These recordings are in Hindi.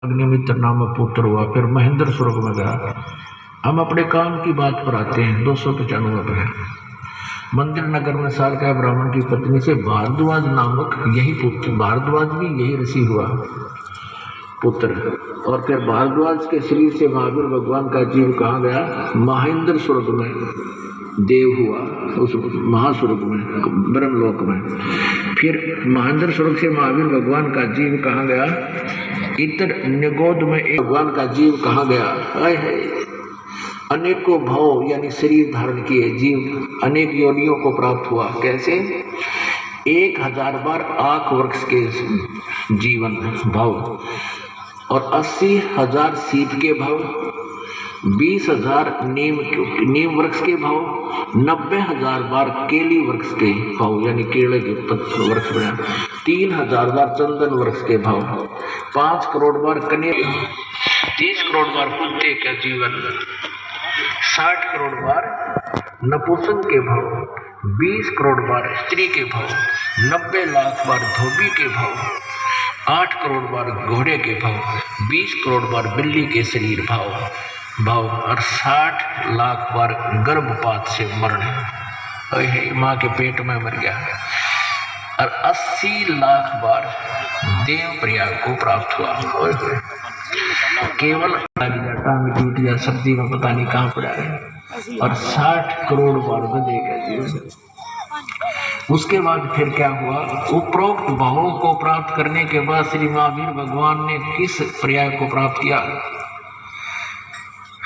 अग्निमित्र नामक पुत्र हुआ, फिर महेंद्र स्वर्ग में गया। हम अपने काम की बात पर आते हैं। 295 पर मंदिर नगर में साल का ब्राह्मण की पत्नी से भारद्वाज नामक यही पुत्र, भारद्वाज भी यही ऋषि हुआ पुत्र। और फिर भारद्वाज के शरीर से महावीर भगवान का जीव कहाँ गया? महेंद्र स्वर्ग में देव हुआ, उस महास्वर्ग में, ब्रह्मलोक में। फिर महेंद्र स्वर्ग से महावीर भगवान का जीव कहाँ गया? इतर निगोद में एक भगवान का जीव कहाँ गया? अनेकों भाव यानी शरीर धारण किए जीव अनेक योनियों को प्राप्त हुआ। कैसे? 1000 बार आँख वृक्ष के जीवन भाव, और 80,000 सीप के भाव, 20,000 नीम वृक्ष के भाव, 90,000 बार केली वृक्ष के भाव यानी केले के वृक्ष बना, 3,000 बार चंदन वृक्ष के भाव, 5 करोड़ बार कन्या, 30 करोड़ बार कुत्ते का जीवन, 60 करोड़ बार नपुंसक के भाव, 20 करोड़ बार स्त्री के भाव, 90 लाख बार धोबी के भाव, 8 करोड़ बार घोड़े के भाव, 20 करोड़ बार बिल्ली के शरीर भाव और 60 लाख बार गर्भपात से मरण, माँ के पेट में मर गया, और 80 लाख बार देव प्रयाग को प्राप्त हुआ। केवल टूट या सर्दी में पता नहीं कहाँ पड़ा है, और 60 करोड़ बार बदे का जीवन। उसके बाद फिर क्या हुआ? उपरोक्त भावों को प्राप्त करने के बाद श्री महावीर भगवान ने किस पर्याय को प्राप्त किया?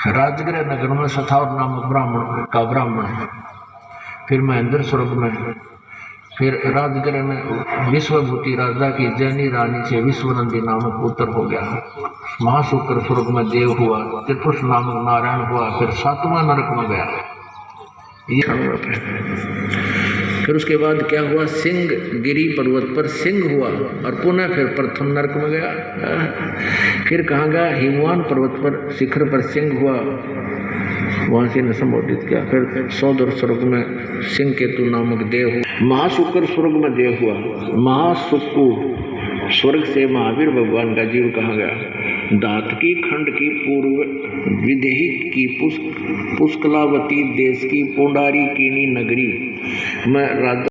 राजगृह नगर में सथावर नामक ब्राह्मण, फिर महेंद्र स्वर्ग में, फिर राजगृह में विश्वभूति राजा की जैनी रानी से विश्वनंदी नामक पुत्र हो गया। महाशुक्र स्वर्ग में देव हुआ, त्रिपुरुष नामक नारायण हुआ, फिर 7वां नरक में गया। फिर उसके बाद क्या हुआ? सिंह गिरी पर्वत पर सिंह हुआ, और पुनः फिर प्रथम नरक में गया। फिर कहाँ गया? हिमवान पर्वत पर शिखर पर सिंह हुआ, वहां से ने संबोधित किया। फिर सौदर स्वर्ग में सिंह केतु नामक देव हुआ। महाशुक्र स्वर्ग में देव हुआ। महाशुक्र स्वर्ग से महावीर भगवान का जीव कहाँ गया? दातकी खंड की पूर्व विदेही की पुष्कलावती देश की पुंडारी कीनी नगरी में राजा